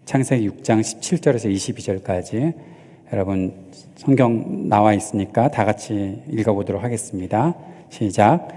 창세기 6장 17절에서 22절까지 여러분 성경 나와 있으니까 다 같이 읽어보도록 하겠습니다. 시작.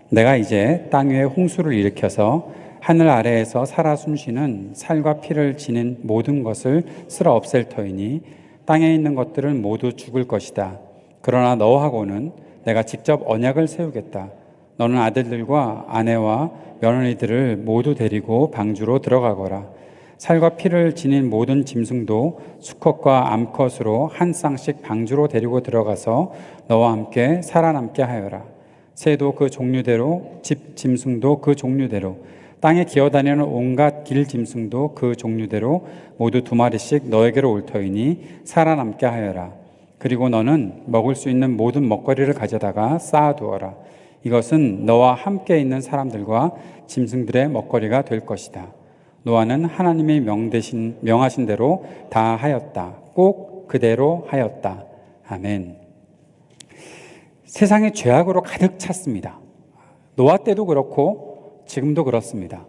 내가 이제 땅 위에 홍수를 일으켜서 하늘 아래에서 살아 숨쉬는 살과 피를 지닌 모든 것을 쓸어 없앨 터이니 땅에 있는 것들은 모두 죽을 것이다. 그러나 너하고는 내가 직접 언약을 세우겠다. 너는 아들들과 아내와 며느리들을 모두 데리고 방주로 들어가거라. 살과 피를 지닌 모든 짐승도 수컷과 암컷으로 한 쌍씩 방주로 데리고 들어가서 너와 함께 살아남게 하여라. 새도 그 종류대로, 집 짐승도 그 종류대로, 땅에 기어다니는 온갖 길 짐승도 그 종류대로 모두 2마리씩 너에게로 올 터이니 살아남게 하여라. 그리고 너는 먹을 수 있는 모든 먹거리를 가져다가 쌓아두어라. 이것은 너와 함께 있는 사람들과 짐승들의 먹거리가 될 것이다. 노아는 하나님이 명하신 대로 다 하였다. 꼭 그대로 하였다. 아멘. 세상이 죄악으로 가득 찼습니다. 노아 때도 그렇고 지금도 그렇습니다.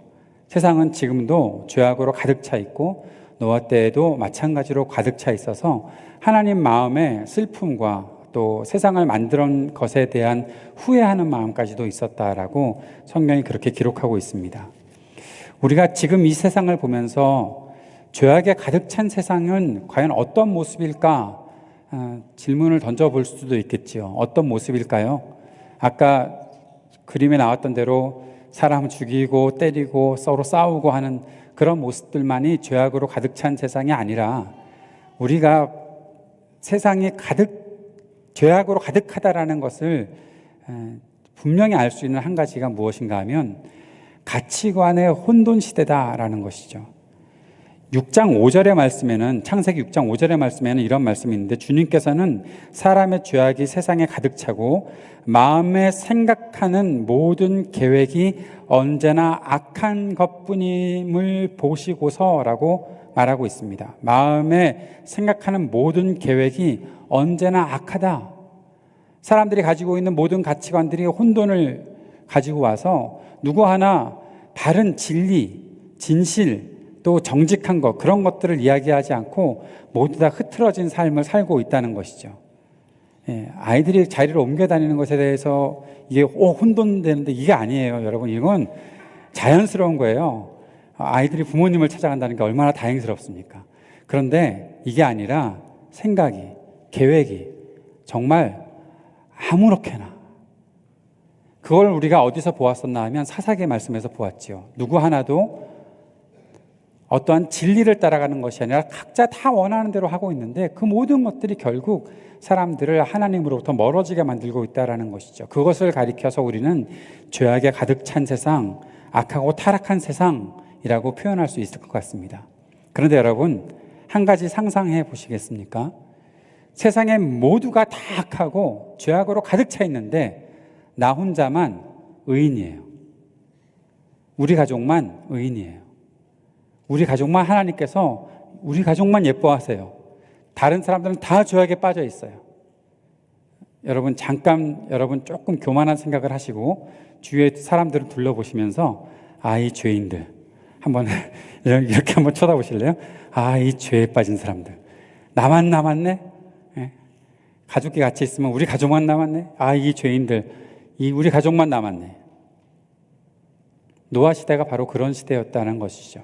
세상은 지금도 죄악으로 가득 차 있고 노아 때에도 마찬가지로 가득 차 있어서 하나님 마음에 슬픔과 또 세상을 만든 것에 대한 후회하는 마음까지도 있었다라고 성경이 그렇게 기록하고 있습니다. 우리가 지금 이 세상을 보면서 죄악에 가득 찬 세상은 과연 어떤 모습일까? 질문을 던져볼 수도 있겠지요. 어떤 모습일까요? 아까 그림에 나왔던 대로 사람 죽이고 때리고 서로 싸우고 하는 그런 모습들만이 죄악으로 가득 찬 세상이 아니라 우리가 세상이 죄악으로 가득하다라는 것을 분명히 알 수 있는 한 가지가 무엇인가 하면 가치관의 혼돈 시대다라는 것이죠. 6장 5절의 말씀에는, 창세기 6장 5절의 말씀에는 이런 말씀이 있는데, 주님께서는 사람의 죄악이 세상에 가득 차고 마음에 생각하는 모든 계획이 언제나 악한 것뿐임을 보시고서라고 말하고 있습니다. 마음에 생각하는 모든 계획이 언제나 악하다. 사람들이 가지고 있는 모든 가치관들이 혼돈을 가지고 와서 누구 하나 다른 진리, 진실, 또 정직한 것, 그런 것들을 이야기하지 않고 모두 다 흐트러진 삶을 살고 있다는 것이죠. 아이들이 자리를 옮겨 다니는 것에 대해서 이게 혼돈되는데 이게 아니에요. 여러분, 이건 자연스러운 거예요. 아이들이 부모님을 찾아간다는 게 얼마나 다행스럽습니까? 그런데 이게 아니라 생각이, 계획이 정말 아무렇게나, 그걸 우리가 어디서 보았었나 하면 사사기 말씀에서 보았지요. 누구 하나도 어떠한 진리를 따라가는 것이 아니라 각자 다 원하는 대로 하고 있는데 그 모든 것들이 결국 사람들을 하나님으로부터 멀어지게 만들고 있다는 것이죠. 그것을 가리켜서 우리는 죄악에 가득 찬 세상, 악하고 타락한 세상이라고 표현할 수 있을 것 같습니다. 그런데 여러분, 한 가지 상상해 보시겠습니까? 세상에 모두가 다 악하고 죄악으로 가득 차 있는데 나 혼자만 의인이에요. 우리 가족만 의인이에요. 우리 가족만 하나님께서 우리 가족만 예뻐하세요. 다른 사람들은 다 죄악에 빠져 있어요. 여러분, 잠깐 조금 교만한 생각을 하시고 주위에 사람들을 둘러보시면서 이 죄인들 한번 이렇게 한번 쳐다보실래요? 이 죄에 빠진 사람들. 나만 남았네? 가족이 같이 있으면 우리 가족만 남았네? 이 죄인들, 우리 가족만 남았네. 노아 시대가 바로 그런 시대였다는 것이죠.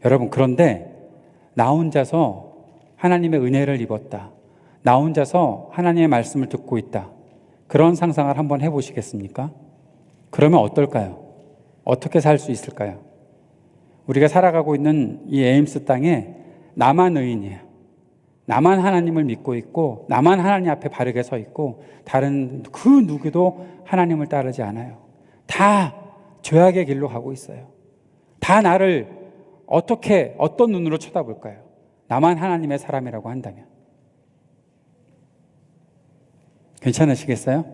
여러분, 그런데 나 혼자서 하나님의 은혜를 입었다. 나 혼자서 하나님의 말씀을 듣고 있다. 그런 상상을 한번 해보시겠습니까? 그러면 어떨까요? 어떻게 살 수 있을까요? 우리가 살아가고 있는 이 에임스 땅에 나만 의인이에요. 나만 하나님을 믿고 있고 나만 하나님 앞에 바르게 서 있고 다른 그 누구도 하나님을 따르지 않아요. 다 죄악의 길로 가고 있어요. 다 나를 어떤 눈으로 쳐다볼까요? 나만 하나님의 사람이라고 한다면. 괜찮으시겠어요?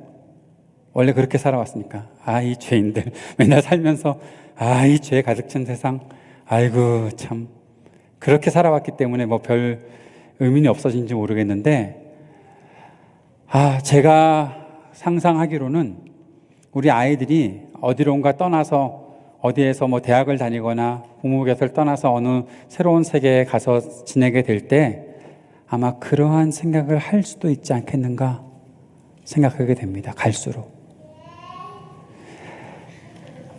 원래 그렇게 살아왔으니까. 이 죄인들 맨날 살면서 이 죄에 가득 찬 세상, 아이고 참, 그렇게 살아왔기 때문에 뭐 별 의미는 없어진지 모르겠는데, 제가 상상하기로는 우리 아이들이 어디론가 떠나서 어디에서 뭐 대학을 다니거나 부모 곁을 떠나서 어느 새로운 세계에 가서 지내게 될 때 아마 그러한 생각을 할 수도 있지 않겠는가 생각하게 됩니다. 갈수록.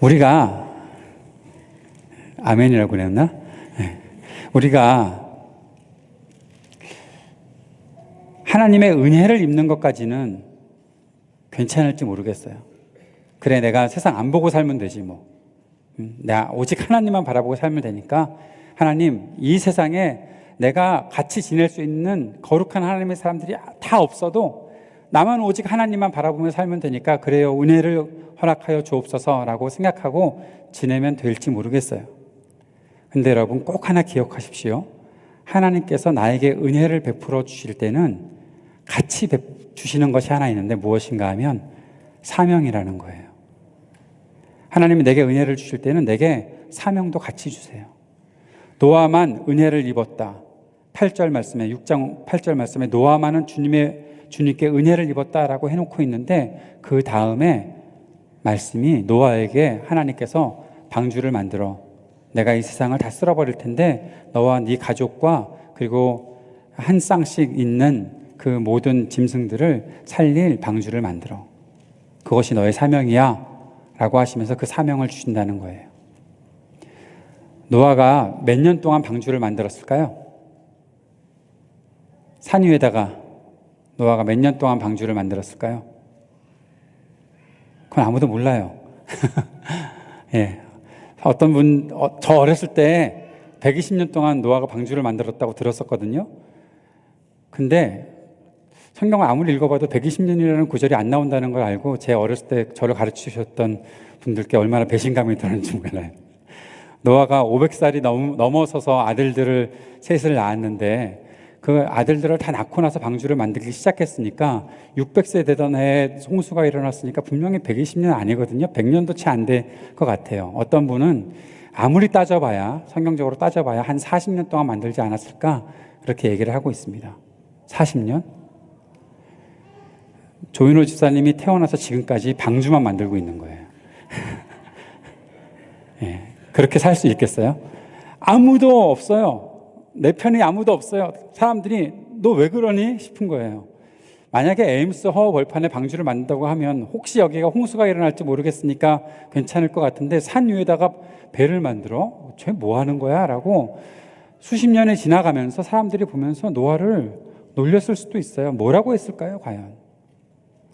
우리가, 아멘이라고 그랬나? 네. 우리가 하나님의 은혜를 입는 것까지는 괜찮을지 모르겠어요. 그래, 내가 세상 안 보고 살면 되지 뭐. 내가 오직 하나님만 바라보고 살면 되니까 하나님, 이 세상에 내가 같이 지낼 수 있는 거룩한 하나님의 사람들이 다 없어도 나만 오직 하나님만 바라보며 살면 되니까 그래요, 은혜를 허락하여 주옵소서라고 생각하고 지내면 될지 모르겠어요. 근데 여러분 꼭 하나 기억하십시오. 하나님께서 나에게 은혜를 베풀어 주실 때는 같이 주시는 것이 하나 있는데 무엇인가 하면 사명이라는 거예요. 하나님이 내게 은혜를 주실 때는 내게 사명도 같이 주세요. 노아만 은혜를 입었다. 8절 말씀에, 6장 8절 말씀에 노아만은 주님께 은혜를 입었다라고 해놓고 있는데 그 다음에 말씀이 노아에게 하나님께서 방주를 만들어 내가 이 세상을 다 쓸어버릴 텐데 너와 네 가족과 그리고 한 쌍씩 있는 그 모든 짐승들을 살릴 방주를 만들어. 그것이 너의 사명이야 라고 하시면서 그 사명을 주신다는 거예요. 노아가 몇 년 동안 방주를 만들었을까요? 산 위에다가 노아가 몇 년 동안 방주를 만들었을까요? 그건 아무도 몰라요. 예. 어떤 분, 저 어렸을 때 120년 동안 노아가 방주를 만들었다고 들었었거든요. 근데 성경을 아무리 읽어봐도 120년이라는 구절이 안 나온다는 걸 알고 제 어렸을 때 저를 가르치셨던 분들께 얼마나 배신감이 들었는지 몰라요. 노아가 500살이 넘어서서 아들들을 셋을 낳았는데 그 아들들을 다 낳고 나서 방주를 만들기 시작했으니까 600세 되던 해에 홍수가 일어났으니까 분명히 120년 아니거든요. 100년도 채 안 될 것 같아요. 어떤 분은 아무리 따져봐야, 성경적으로 따져봐야 한 40년 동안 만들지 않았을까 그렇게 얘기를 하고 있습니다. 40년? 조윤호 집사님이 태어나서 지금까지 방주만 만들고 있는 거예요. 예, 그렇게 살 수 있겠어요? 아무도 없어요. 내 편이 아무도 없어요. 사람들이 너 왜 그러니 싶은 거예요. 만약에 에임스 허 벌판에 방주를 만든다고 하면 혹시 여기가 홍수가 일어날지 모르겠으니까 괜찮을 것 같은데 산 위에다가 배를 만들어? 쟤 뭐 하는 거야? 라고 수십 년이 지나가면서 사람들이 보면서 노아를 놀렸을 수도 있어요. 뭐라고 했을까요, 과연?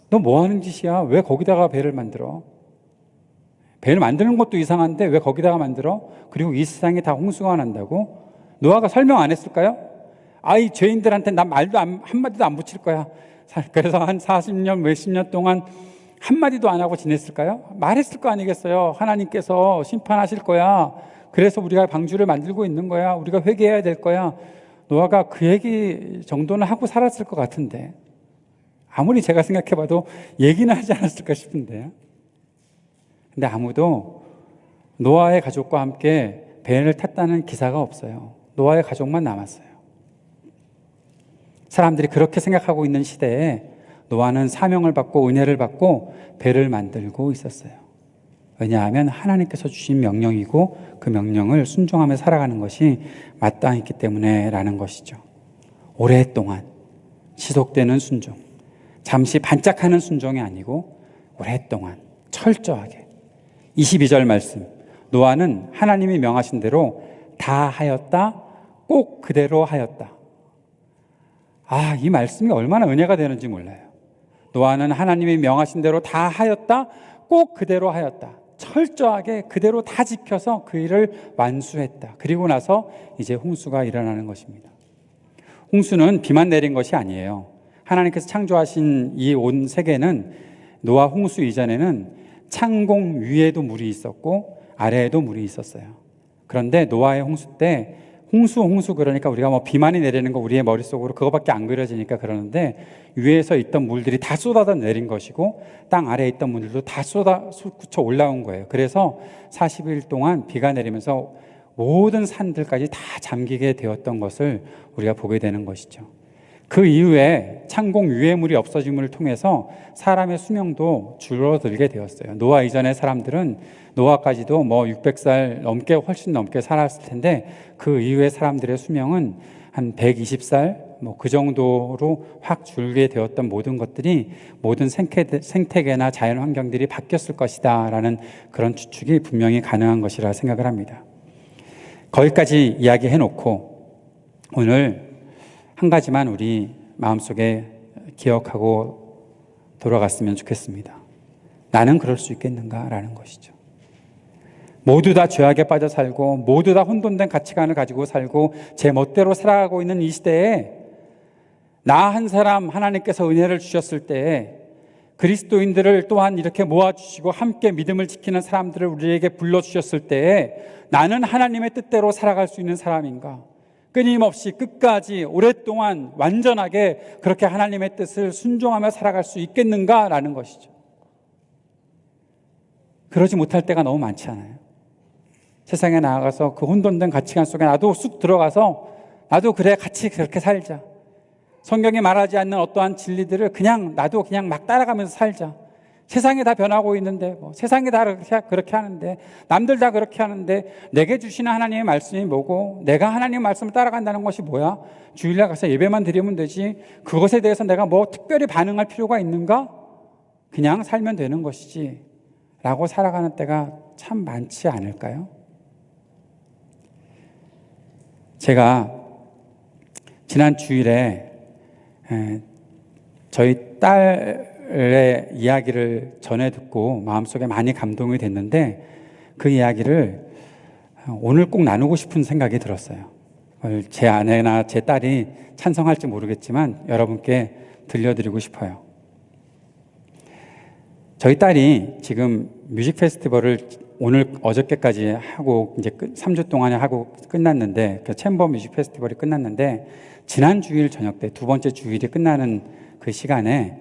너 뭐 하는 짓이야? 왜 거기다가 배를 만들어? 배를 만드는 것도 이상한데 왜 거기다가 만들어? 그리고 이 세상에 다 홍수가 난다고? 노아가 설명 안 했을까요? 이 죄인들한테 난 말도 한마디도 안 붙일 거야. 그래서 한 40년, 몇십 년 동안 한마디도 안 하고 지냈을까요? 말했을 거 아니겠어요? 하나님께서 심판하실 거야. 그래서 우리가 방주를 만들고 있는 거야. 우리가 회개해야 될 거야. 노아가 그 얘기 정도는 하고 살았을 것 같은데 아무리 제가 생각해봐도 얘기는 하지 않았을까 싶은데 근데 아무도 노아의 가족과 함께 배를 탔다는 기사가 없어요. 노아의 가족만 남았어요. 사람들이 그렇게 생각하고 있는 시대에 노아는 사명을 받고 은혜를 받고 배를 만들고 있었어요. 왜냐하면 하나님께서 주신 명령이고 그 명령을 순종하며 살아가는 것이 마땅했기 때문에 라는 것이죠. 오랫동안 지속되는 순종, 잠시 반짝하는 순종이 아니고 오랫동안 철저하게. 22절 말씀, 노아는 하나님이 명하신 대로 다 하였다, 꼭 그대로 하였다. 이 말씀이 얼마나 은혜가 되는지 몰라요. 노아는 하나님이 명하신 대로 다 하였다, 꼭 그대로 하였다. 철저하게 그대로 다 지켜서 그 일을 완수했다. 그리고 나서 이제 홍수가 일어나는 것입니다. 홍수는 비만 내린 것이 아니에요. 하나님께서 창조하신 이 온 세계는 노아 홍수 이전에는 창공 위에도 물이 있었고 아래에도 물이 있었어요. 그런데 노아의 홍수 때 홍수 그러니까 우리가 뭐 비만이 내리는 거 우리의 머릿속으로 그거밖에 안 그려지니까 그러는데 위에서 있던 물들이 다 쏟아져 내린 것이고 땅 아래에 있던 물들도 다 솟구쳐 올라온 거예요. 그래서 40일 동안 비가 내리면서 모든 산들까지 다 잠기게 되었던 것을 우리가 보게 되는 것이죠. 그 이후에 창공 유해물이 없어짐을 통해서 사람의 수명도 줄어들게 되었어요. 노아 이전의 사람들은 노아까지도 뭐 600살 넘게 훨씬 넘게 살았을 텐데 그 이후의 사람들의 수명은 한 120살 뭐 그 정도로 확 줄게 되었던 모든 것들이 모든 생태계나 자연 환경들이 바뀌었을 것이다 라는 그런 추측이 분명히 가능한 것이라 생각을 합니다. 거기까지 이야기해 놓고 오늘 한 가지만 우리 마음속에 기억하고 돌아갔으면 좋겠습니다. 나는 그럴 수 있겠는가라는 것이죠. 모두 다 죄악에 빠져 살고 모두 다 혼돈된 가치관을 가지고 살고 제 멋대로 살아가고 있는 이 시대에 나 한 사람 하나님께서 은혜를 주셨을 때에 그리스도인들을 또한 이렇게 모아주시고 함께 믿음을 지키는 사람들을 우리에게 불러주셨을 때에 나는 하나님의 뜻대로 살아갈 수 있는 사람인가? 끊임없이 끝까지 오랫동안 완전하게 그렇게 하나님의 뜻을 순종하며 살아갈 수 있겠는가라는 것이죠. 그러지 못할 때가 너무 많지 않아요? 세상에 나아가서 그 혼돈된 가치관 속에 나도 쑥 들어가서 나도 그래 같이 그렇게 살자. 성경이 말하지 않는 어떠한 진리들을 나도 그냥 막 따라가면서 살자. 세상이 다 변하고 있는데 세상이 다 그렇게 하는데 남들 다 그렇게 하는데 내게 주시는 하나님의 말씀이 뭐고 내가 하나님의 말씀을 따라간다는 것이 뭐야? 주일날 가서 예배만 드리면 되지 그것에 대해서 내가 뭐 특별히 반응할 필요가 있는가? 그냥 살면 되는 것이지 라고 살아가는 때가 참 많지 않을까요? 제가 지난 주일에 저희 딸의 이야기를 전해 듣고 마음속에 많이 감동이 됐는데 그 이야기를 오늘 꼭 나누고 싶은 생각이 들었어요. 제 아내나 제 딸이 찬성할지 모르겠지만 여러분께 들려드리고 싶어요. 저희 딸이 지금 뮤직 페스티벌을 오늘 어저께까지 하고 이제 3주 동안에 하고 끝났는데 그 챔버 뮤직 페스티벌이 끝났는데 지난 주일 저녁 때 두 번째 주일이 끝나는 그 시간에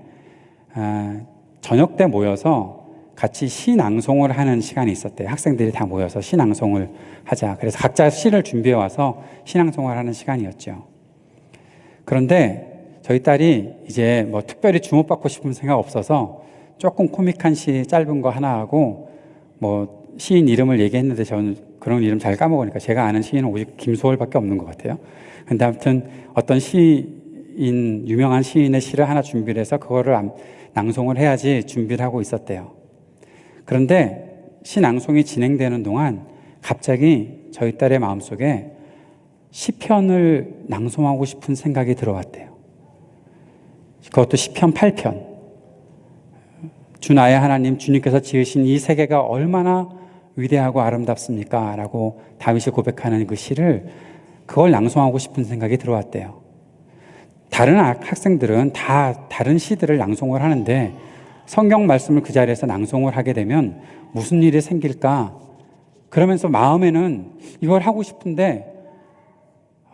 저녁 때 모여서 같이 시 낭송을 하는 시간이 있었대요. 학생들이 다 모여서 시 낭송을 하자. 그래서 각자 시를 준비해 와서 시 낭송을 하는 시간이었죠. 그런데 저희 딸이 이제 뭐 특별히 주목받고 싶은 생각 없어서 조금 코믹한 시 짧은 거 하나 하고 뭐 시인 이름을 얘기했는데 저는 그런 이름 잘 까먹으니까 제가 아는 시인은 오직 김소월밖에 없는 것 같아요. 근데 아무튼 어떤 유명한 시인의 시를 하나 준비를 해서 그거를 낭송을 해야지 준비를 하고 있었대요. 그런데 시 낭송이 진행되는 동안 갑자기 저희 딸의 마음속에 시편을 낭송하고 싶은 생각이 들어왔대요. 그것도 시편 8편. 주 나의 하나님, 주님께서 지으신 이 세계가 얼마나 위대하고 아름답습니까? 라고 다윗이 고백하는 그 시를 그걸 낭송하고 싶은 생각이 들어왔대요. 다른 학생들은 다 다른 시들을 낭송을 하는데 성경 말씀을 그 자리에서 낭송을 하게 되면 무슨 일이 생길까? 그러면서 마음에는 이걸 하고 싶은데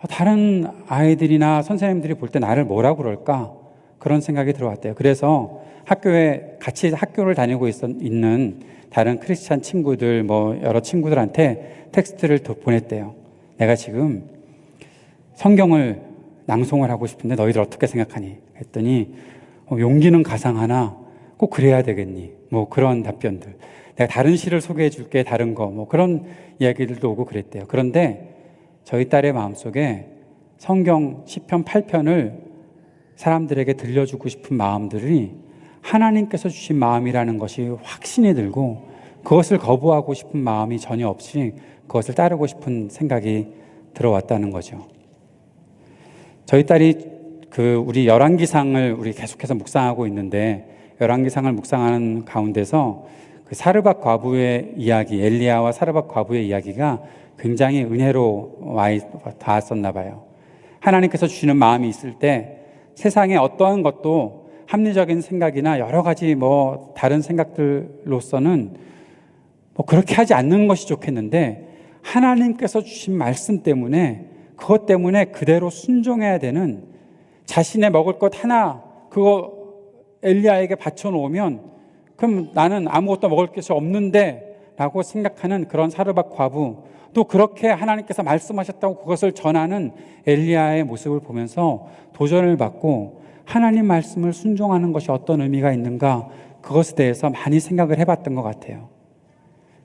다른 아이들이나 선생님들이 볼 때 나를 뭐라고 그럴까? 그런 생각이 들어왔대요. 그래서 학교에 같이 학교를 다니고 있는 다른 크리스찬 친구들, 뭐 여러 친구들한테 텍스트를 보냈대요. 내가 지금 성경을 낭송을 하고 싶은데 너희들 어떻게 생각하니? 했더니 용기는 가상하나 꼭 그래야 되겠니? 뭐 그런 답변들. 내가 다른 시를 소개해 줄게, 다른 거. 뭐 그런 이야기들도 오고 그랬대요. 그런데 저희 딸의 마음속에 성경 시편 8편을 사람들에게 들려주고 싶은 마음들이 하나님께서 주신 마음이라는 것이 확신이 들고 그것을 거부하고 싶은 마음이 전혀 없이 그것을 따르고 싶은 생각이 들어왔다는 거죠. 저희 딸이 우리 열왕기상을 우리 계속해서 묵상하고 있는데 열왕기상을 묵상하는 가운데서 그 사르밧 과부의 이야기, 엘리야와 사르밧 과부의 이야기가 굉장히 은혜로 닿았었나 봐요. 하나님께서 주시는 마음이 있을 때 세상에 어떠한 것도 합리적인 생각이나 여러 가지 뭐 다른 생각들로서는 뭐 그렇게 하지 않는 것이 좋겠는데 하나님께서 주신 말씀 때문에 그것 때문에 그대로 순종해야 되는 자신의 먹을 것 하나 그거 엘리야에게 바쳐 놓으면 그럼 나는 아무것도 먹을 것이 없는데 라고 생각하는 그런 사르밧 과부, 또 그렇게 하나님께서 말씀하셨다고 그것을 전하는 엘리야의 모습을 보면서 도전을 받고 하나님 말씀을 순종하는 것이 어떤 의미가 있는가, 그것에 대해서 많이 생각을 해봤던 것 같아요.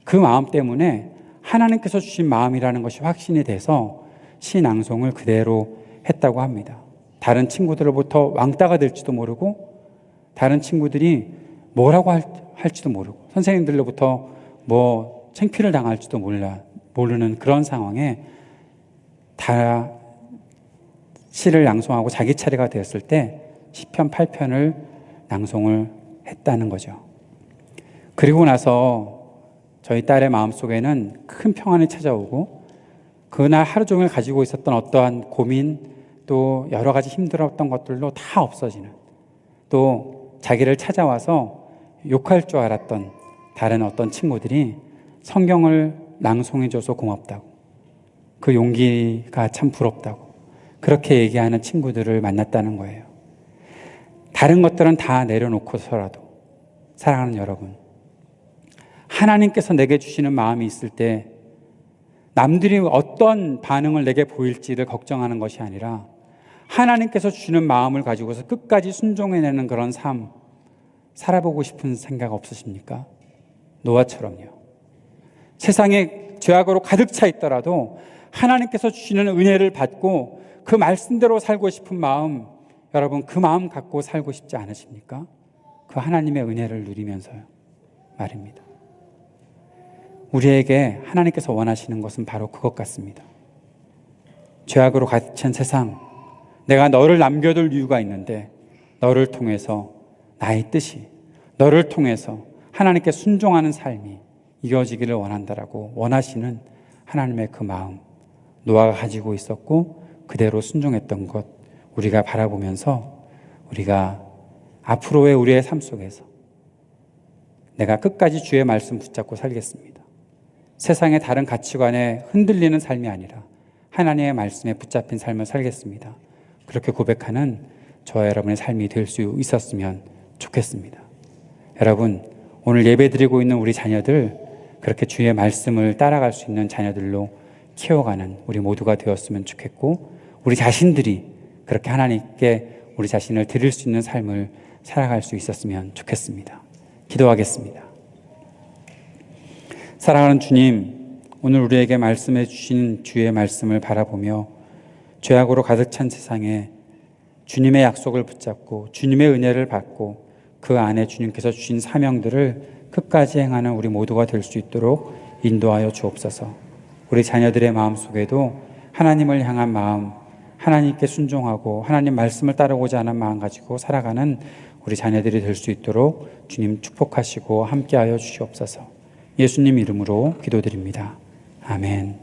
그 마음 때문에 하나님께서 주신 마음이라는 것이 확신이 돼서 시 낭송을 그대로 했다고 합니다. 다른 친구들로부터 왕따가 될지도 모르고, 다른 친구들이 뭐라고 할지도 모르고, 선생님들로부터 뭐 창피를 당할지도 모르는 그런 상황에 다 시를 낭송하고 자기 차례가 되었을 때 시편 8편을 낭송을 했다는 거죠. 그리고 나서 저희 딸의 마음속에는 큰 평안이 찾아오고, 그날 하루 종일 가지고 있었던 어떠한 고민, 또 여러 가지 힘들었던 것들도 다 없어지는, 또 자기를 찾아와서 욕할 줄 알았던 다른 어떤 친구들이 성경을 낭송해줘서 고맙다고, 그 용기가 참 부럽다고 그렇게 얘기하는 친구들을 만났다는 거예요. 다른 것들은 다 내려놓고서라도 사랑하는 여러분, 하나님께서 내게 주시는 마음이 있을 때 남들이 어떤 반응을 내게 보일지를 걱정하는 것이 아니라 하나님께서 주시는 마음을 가지고서 끝까지 순종해내는 그런 삶 살아보고 싶은 생각 없으십니까? 노아처럼요. 세상에 죄악으로 가득 차 있더라도 하나님께서 주시는 은혜를 받고 그 말씀대로 살고 싶은 마음, 여러분 그 마음 갖고 살고 싶지 않으십니까? 그 하나님의 은혜를 누리면서요 말입니다. 우리에게 하나님께서 원하시는 것은 바로 그것 같습니다. 죄악으로 가득 찬 세상, 내가 너를 남겨둘 이유가 있는데 너를 통해서 나의 뜻이, 너를 통해서 하나님께 순종하는 삶이 이어지기를 원한다라고 원하시는 하나님의 그 마음, 노아가 가지고 있었고 그대로 순종했던 것, 우리가 바라보면서 우리가 앞으로의 우리의 삶 속에서 내가 끝까지 주의 말씀 붙잡고 살겠습니다. 세상의 다른 가치관에 흔들리는 삶이 아니라 하나님의 말씀에 붙잡힌 삶을 살겠습니다. 그렇게 고백하는 저와 여러분의 삶이 될 수 있었으면 좋겠습니다. 여러분, 오늘 예배드리고 있는 우리 자녀들, 그렇게 주의 말씀을 따라갈 수 있는 자녀들로 키워가는 우리 모두가 되었으면 좋겠고, 우리 자신들이 그렇게 하나님께 우리 자신을 드릴 수 있는 삶을 살아갈 수 있었으면 좋겠습니다. 기도하겠습니다. 사랑하는 주님, 오늘 우리에게 말씀해 주신 주의 말씀을 바라보며 죄악으로 가득 찬 세상에 주님의 약속을 붙잡고 주님의 은혜를 받고 그 안에 주님께서 주신 사명들을 끝까지 행하는 우리 모두가 될 수 있도록 인도하여 주옵소서. 우리 자녀들의 마음속에도 하나님을 향한 마음, 하나님께 순종하고 하나님 말씀을 따르고자 하는 마음 가지고 살아가는 우리 자녀들이 될 수 있도록 주님 축복하시고 함께하여 주시옵소서. 예수님 이름으로 기도드립니다. 아멘.